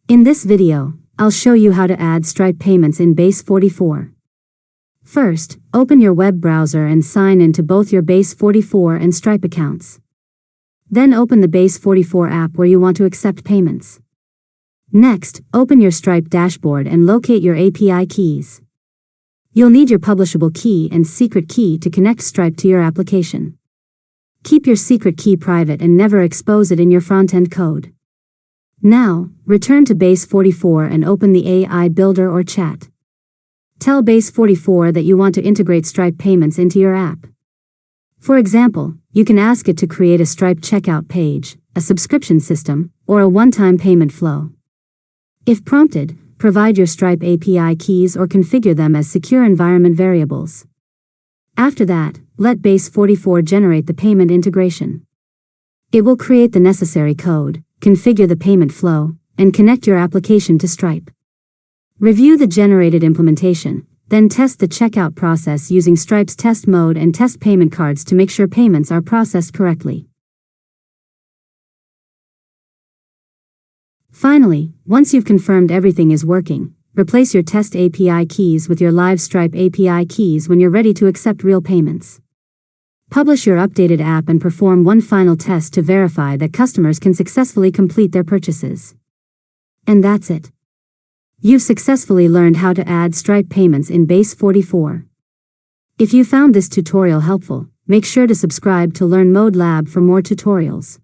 In this video, I'll show you how to add Stripe payments in Base44. First, open your web browser and sign into both your Base44 and Stripe accounts. Then open the Base44 app where you want to accept payments. Next, open your Stripe dashboard and locate your API keys. You'll need your publishable key and secret key to connect Stripe to your application. Keep your secret key private and never expose it in your front-end code. Now, return to Base44 and open the AI Builder or chat. Tell Base44 that you want to integrate Stripe payments into your app. For example, you can ask it to create a Stripe checkout page, a subscription system, or a one-time payment flow. If prompted, provide your Stripe API keys or configure them as secure environment variables. After that, let Base44 generate the payment integration. It will create the necessary code, configure the payment flow, and connect your application to Stripe. Review the generated implementation, then test the checkout process using Stripe's test mode and test payment cards to make sure payments are processed correctly. Finally, once you've confirmed everything is working, replace your test API keys with your live Stripe API keys when you're ready to accept real payments. Publish your updated app and perform one final test to verify that customers can successfully complete their purchases. And that's it. You've successfully learned how to add Stripe payments in Base44. If you found this tutorial helpful, make sure to subscribe to Learn Mode Lab for more tutorials.